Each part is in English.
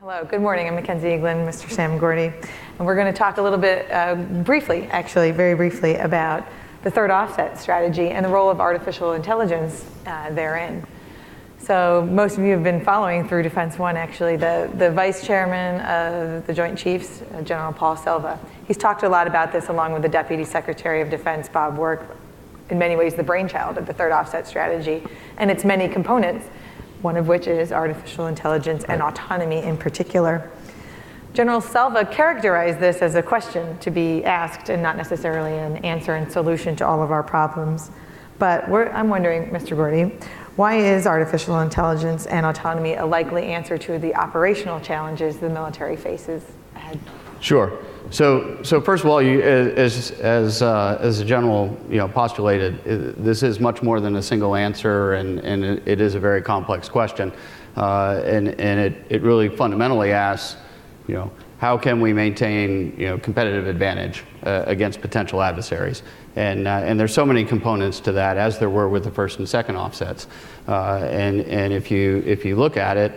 Hello, good morning. I'm Mackenzie Eaglin, Mr. Sam Gordy, and we're going to talk a little bit briefly, actually very briefly, about the third offset strategy and the role of artificial intelligence therein. So most of you have been following through Defense One, actually, the Vice Chairman of the Joint Chiefs, General Paul Silva. He's talked a lot about this along with the Deputy Secretary of Defense, Bob Work, in many ways the brainchild of the third offset strategy and its many components, one of which is artificial intelligence and autonomy in particular. General Silva characterized this as a question to be asked and not necessarily an answer and solution to all of our problems. But I'm wondering, Mr. Gordy, why is artificial intelligence and autonomy a likely answer to the operational challenges the military faces ahead? Sure. So first of all, as the general postulated, this is much more than a single answer, and it is a very complex question, and it really fundamentally asks, how can we maintain competitive advantage against potential adversaries? And there's so many components to that, as there were with the first and second offsets. And if you look at it,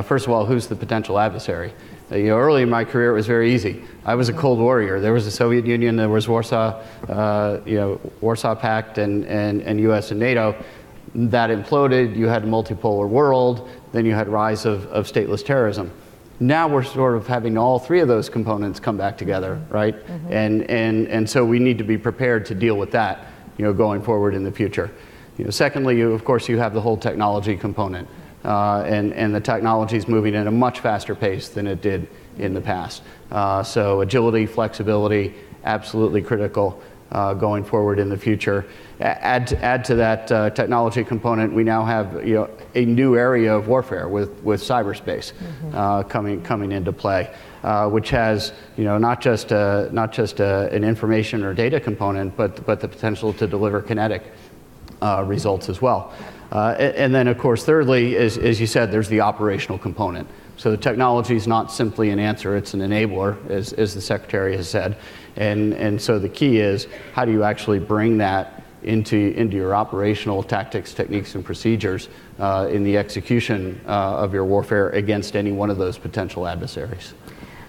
first of all, who's the potential adversary? Early in my career, it was very easy. I was a Cold Warrior. There was the Soviet Union, there was Warsaw Pact, and U.S. and NATO. That imploded. You had a multipolar world. Then you had rise of stateless terrorism. Now we're sort of having all three of those components come back together, right? Mm-hmm. And so we need to be prepared to deal with that, going forward in the future. Secondly, of course, you have the whole technology component. And the technology is moving at a much faster pace than it did in the past. So agility, flexibility, absolutely critical going forward in the future. Add to that technology component, we now have a new area of warfare with cyberspace coming into play, which has not just an information or data component, but the potential to deliver kinetic results as well. And then, of course, thirdly, as you said, there's the operational component. So the technology is not simply an answer, it's an enabler, as the Secretary has said. And so the key is, how do you actually bring that into your operational tactics, techniques, and procedures in the execution of your warfare against any one of those potential adversaries?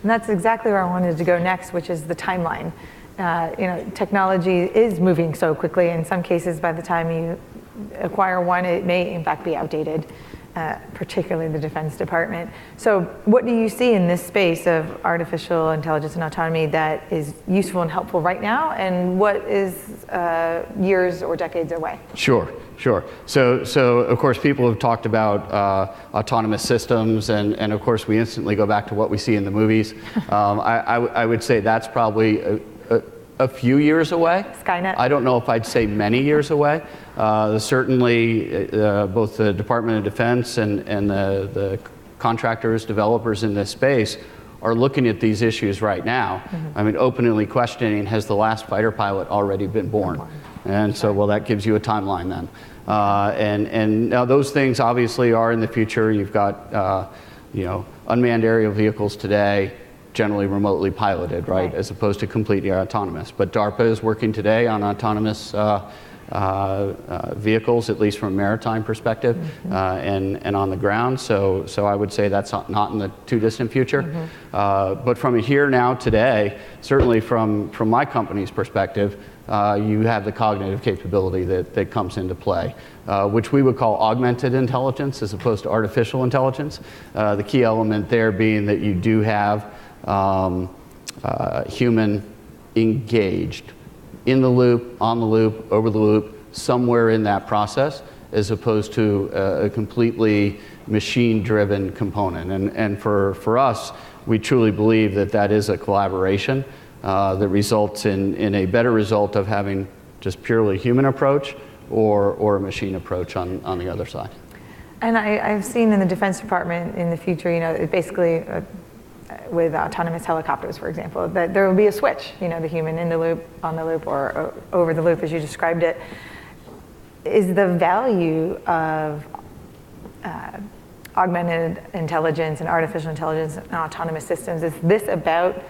And that's exactly where I wanted to go next, which is the timeline. Technology is moving so quickly. In some cases, by the time you acquire one, it may in fact be outdated, particularly the Defense Department. So what do you see in this space of artificial intelligence and autonomy that is useful and helpful right now, and what is years or decades away? Sure. So of course people have talked about autonomous systems, and of course we instantly go back to what we see in the movies. I would say that's probably a few years away. Skynet? I don't know if I'd say many years away. Certainly both the Department of Defense and the contractors, developers in this space are looking at these issues right now. Mm-hmm. I mean, openly questioning, has the last fighter pilot already been born? And so, well, that gives you a timeline then. And now those things obviously are in the future. You've got unmanned aerial vehicles today, generally remotely piloted, right, as opposed to completely autonomous. But DARPA is working today on autonomous vehicles, at least from a maritime perspective, and on the ground. So I would say that's not in the too distant future. But from a here now today, certainly from my company's perspective, you have the cognitive capability that comes into play, which we would call augmented intelligence as opposed to artificial intelligence. The key element there being that you do have human engaged, in the loop, on the loop, over the loop, somewhere in that process, as opposed to a completely machine-driven component. And for us, we truly believe that is a collaboration that results in a better result of having just purely human approach or a machine approach on the other side. And I've seen in the Defense Department in the future, basically with autonomous helicopters, for example, that there will be a switch, the human in the loop, on the loop, or over the loop, as you described it. Is the value of augmented intelligence and artificial intelligence and autonomous systems, is this about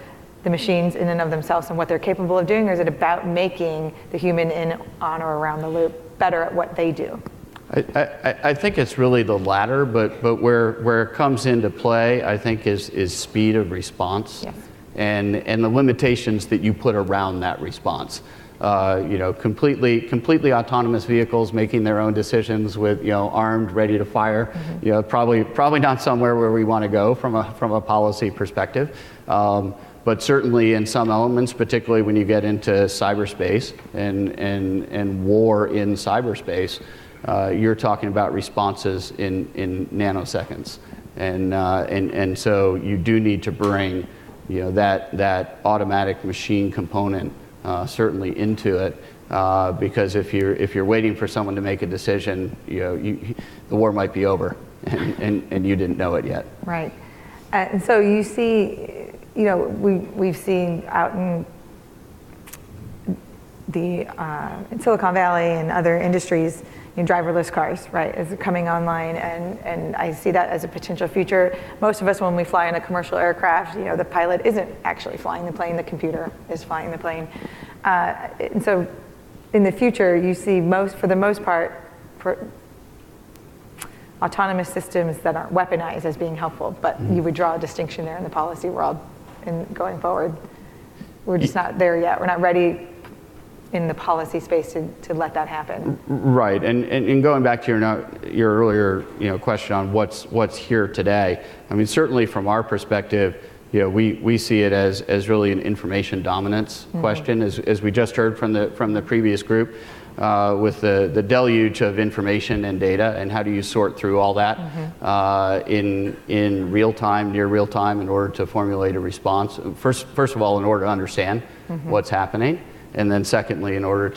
the machines in and of themselves and what they're capable of doing, or is it about making the human in, on, or around the loop better at what they do? I think it's really the latter, but where it comes into play, I think, is speed of response. Yes. And the limitations that you put around that response. Completely autonomous vehicles making their own decisions with, armed, ready to fire. Probably not somewhere where we want to go from a policy perspective. But certainly in some elements, particularly when you get into cyberspace and war in cyberspace, you're talking about responses in nanoseconds. And so you do need to bring that automatic machine component certainly into it, because if you're waiting for someone to make a decision, the war might be over, and you didn't know it yet. Right, and so you see, we've seen out in Silicon Valley and other industries, driverless cars, right, is coming online, and I see that as a potential future. Most of us, when we fly in a commercial aircraft, the pilot isn't actually flying the plane, the computer is flying the plane. And so in the future, you see for the most part, autonomous systems that aren't weaponized as being helpful, but you would draw a distinction there in the policy world and going forward. We're just not there yet. We're not ready in the policy space to let that happen. Right, and going back to your earlier question on what's here today. I mean, certainly from our perspective, we see it as really an information dominance question, as we just heard from the previous group, with the deluge of information and data, and how do you sort through all that in real time, near real time, in order to formulate a response. First of all, in order to understand what's happening. And then secondly, in order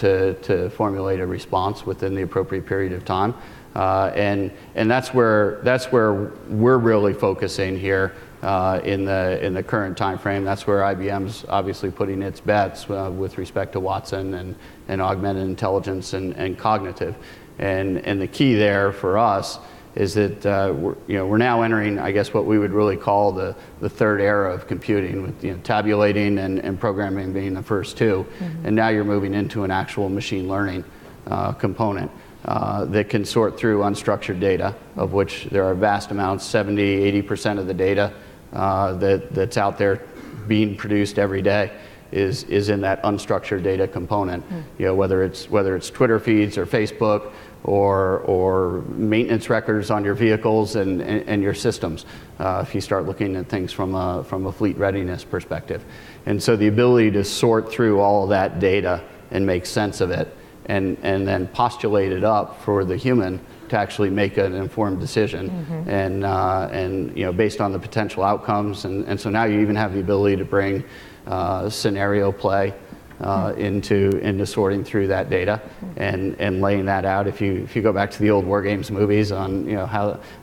to formulate a response within the appropriate period of time. And that's where we're really focusing here in the current time frame. That's where IBM's obviously putting its bets with respect to Watson and augmented intelligence and cognitive. And the key there for us is that we're now entering, I guess, what we would really call the third era of computing, with tabulating and programming being the first two, and now you're moving into an actual machine learning component that can sort through unstructured data, of which there are vast amounts, 70–80% of the data that's out there being produced every day is in that unstructured data component. Whether it's Twitter feeds or Facebook, or maintenance records on your vehicles and your systems, if you start looking at things from a fleet readiness perspective. And so the ability to sort through all of that data and make sense of it, and then postulate it up for the human to actually make an informed decision, and based on the potential outcomes. And so now you even have the ability to bring scenario play into sorting through that data and laying that out. If you go back to the old War Games movies on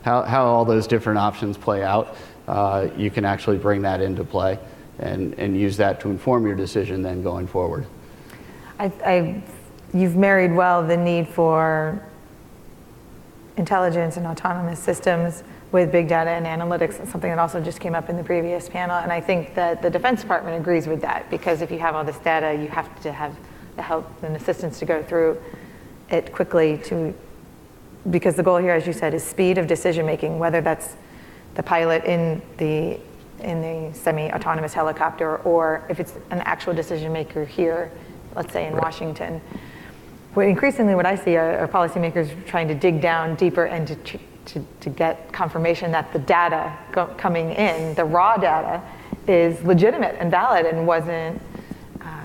how all those different options play out, you can actually bring that into play and use that to inform your decision then going forward. You've married well the need for intelligence and autonomous systems with big data and analytics. It's something that also just came up in the previous panel, and I think that the Defense Department agrees with that, because if you have all this data, you have to have the help and assistance to go through it quickly, because the goal here, as you said, is speed of decision making, whether that's the pilot in the semi-autonomous helicopter, or if it's an actual decision maker here, let's say in Washington. Increasingly what I see are policymakers trying to dig down deeper and to get confirmation that the data coming in, the raw data, is legitimate and valid and wasn't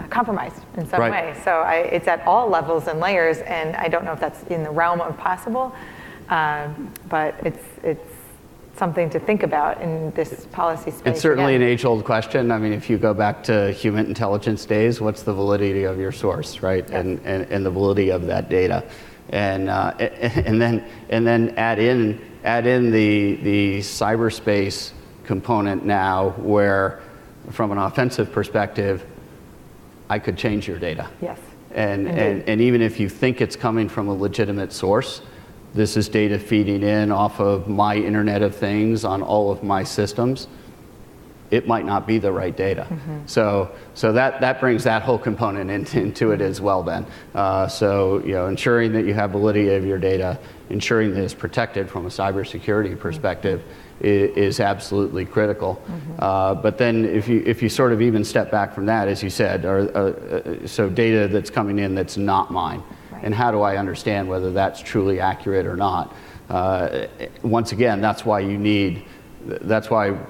compromised in some way. So it's at all levels and layers, and I don't know if that's in the realm of possible, but it's something to think about in this policy space. It's certainly an age-old question. I mean, if you go back to human intelligence days, what's the validity of your source, right? Yes. And the validity of that data, and then add in the cyberspace component now, where from an offensive perspective, I could change your data. Yes. And even if you think it's coming from a legitimate source, this is data feeding in off of my Internet of Things on all of my systems. it might not be the right data. So that brings that whole component into it as well then. So ensuring that you have validity of your data, ensuring that it's protected from a cybersecurity perspective is absolutely critical. But then if you sort of even step back from that, as you said, so data that's coming in that's not mine, and how do I understand whether that's truly accurate or not? Once again, that's why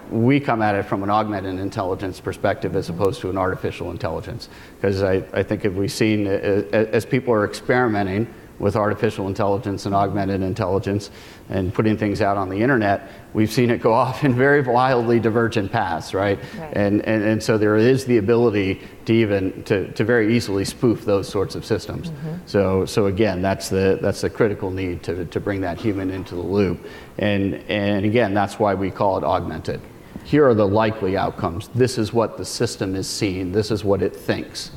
we come at it from an augmented intelligence perspective as opposed to an artificial intelligence. Because I think if we've seen, as people are experimenting with artificial intelligence and augmented intelligence and putting things out on the internet, we've seen it go off in very wildly divergent paths, right? And so there is the ability to very easily spoof those sorts of systems. So again, that's the critical need to bring that human into the loop. And again, that's why we call it augmented. Here are the likely outcomes. This is what the system is seeing. This is what it thinks.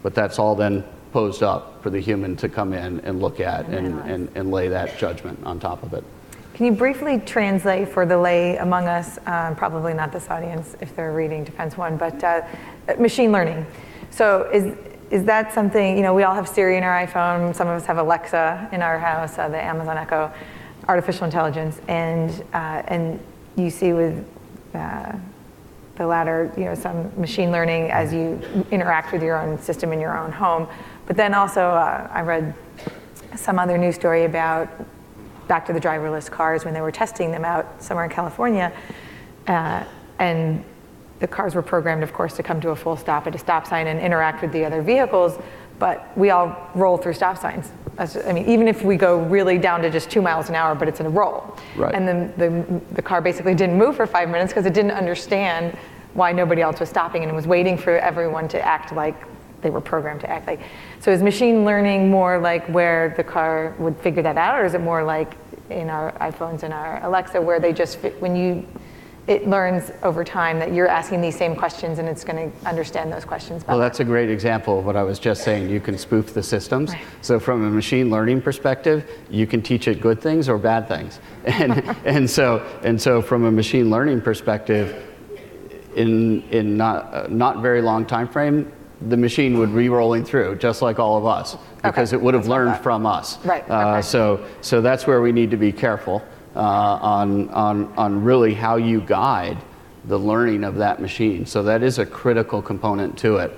But that's all then posed up for the human to come in and look at and lay that judgment on top of it. Can you briefly translate for the lay among us, probably not this audience if they're reading Defense One, but machine learning. So is that something, we all have Siri in our iPhone, some of us have Alexa in our house, the Amazon Echo, artificial intelligence, and you see with the latter, some machine learning as you interact with your own system in your own home. But then also, I read some other news story about back to the driverless cars when they were testing them out somewhere in California, and the cars were programmed, of course, to come to a full stop at a stop sign and interact with the other vehicles, but we all roll through stop signs. Even if we go really down to just 2 miles an hour, but it's in a roll. Right. And then the car basically didn't move for 5 minutes because it didn't understand why nobody else was stopping and it was waiting for everyone to act like they were programmed to act like. So is machine learning more like where the car would figure that out, or is it more like in our iPhones and our Alexa where they just, it learns over time that you're asking these same questions and it's going to understand those questions better? Well, that's a great example of what I was just saying. You can spoof the systems. Right. So from a machine learning perspective, you can teach it good things or bad things. And so from a machine learning perspective, in not very long time frame, the machine would be rolling through just like all of us because it would have learned from us. Right. Okay. So that's where we need to be careful on really how you guide the learning of that machine. So that is a critical component to it.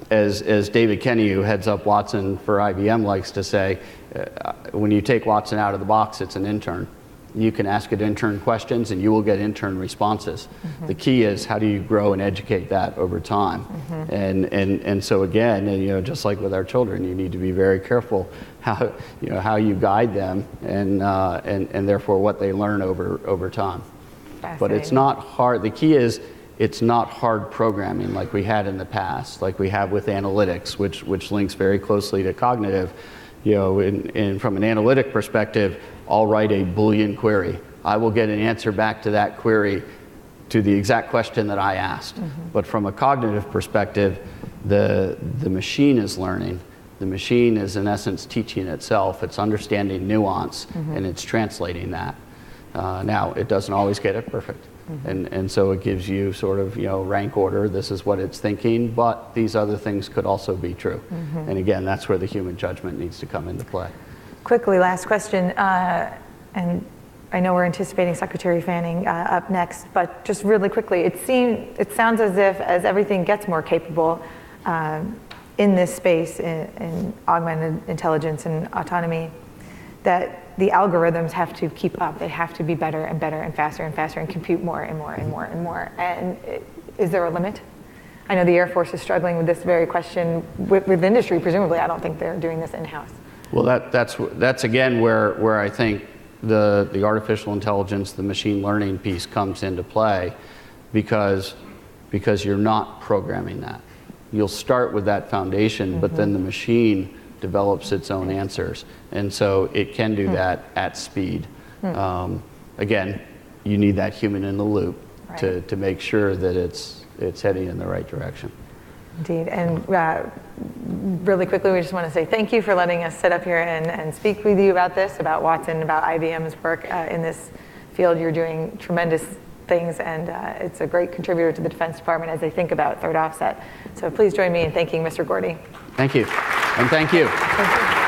As David Kenny, who heads up Watson for IBM, likes to say, when you take Watson out of the box, it's an intern. You can ask it intern questions and you will get intern responses. The key is how do you grow and educate that over time? And so again, just like with our children, you need to be very careful how you guide them and therefore what they learn over time. But it's not hard. The key is it's not hard programming like we had in the past, like we have with analytics, which links very closely to cognitive. From an analytic perspective, I'll write a Boolean query. I will get an answer back to that query to the exact question that I asked. But from a cognitive perspective, the machine is learning. The machine is in essence teaching itself. It's understanding nuance and it's translating that. Now, it doesn't always get it perfect. And so it gives you sort of, rank order, this is what it's thinking, but these other things could also be true. And again, that's where the human judgment needs to come into play. Quickly, last question, and I know we're anticipating Secretary Fanning up next, but just really quickly, it sounds as if as everything gets more capable in this space, in augmented intelligence and autonomy, that the algorithms have to keep up. They have to be better and better and faster and compute more and more and more and more. And is there a limit? I know the Air Force is struggling with this very question with industry, presumably. I don't think they're doing this in-house. Well, that's again where I think the artificial intelligence, the machine learning piece comes into play, because you're not programming that. You'll start with that foundation, but then the machine develops its own answers, and so it can do that at speed. Again, you need that human in the loop to make sure that it's heading in the right direction. Indeed, and really quickly, we just want to say thank you for letting us sit up here and speak with you about this, about Watson, about IBM's work in this field. You're doing tremendous things, and it's a great contributor to the Defense Department as they think about third offset. So please join me in thanking Mr. Gordy. Thank you, and thank you. Thank you.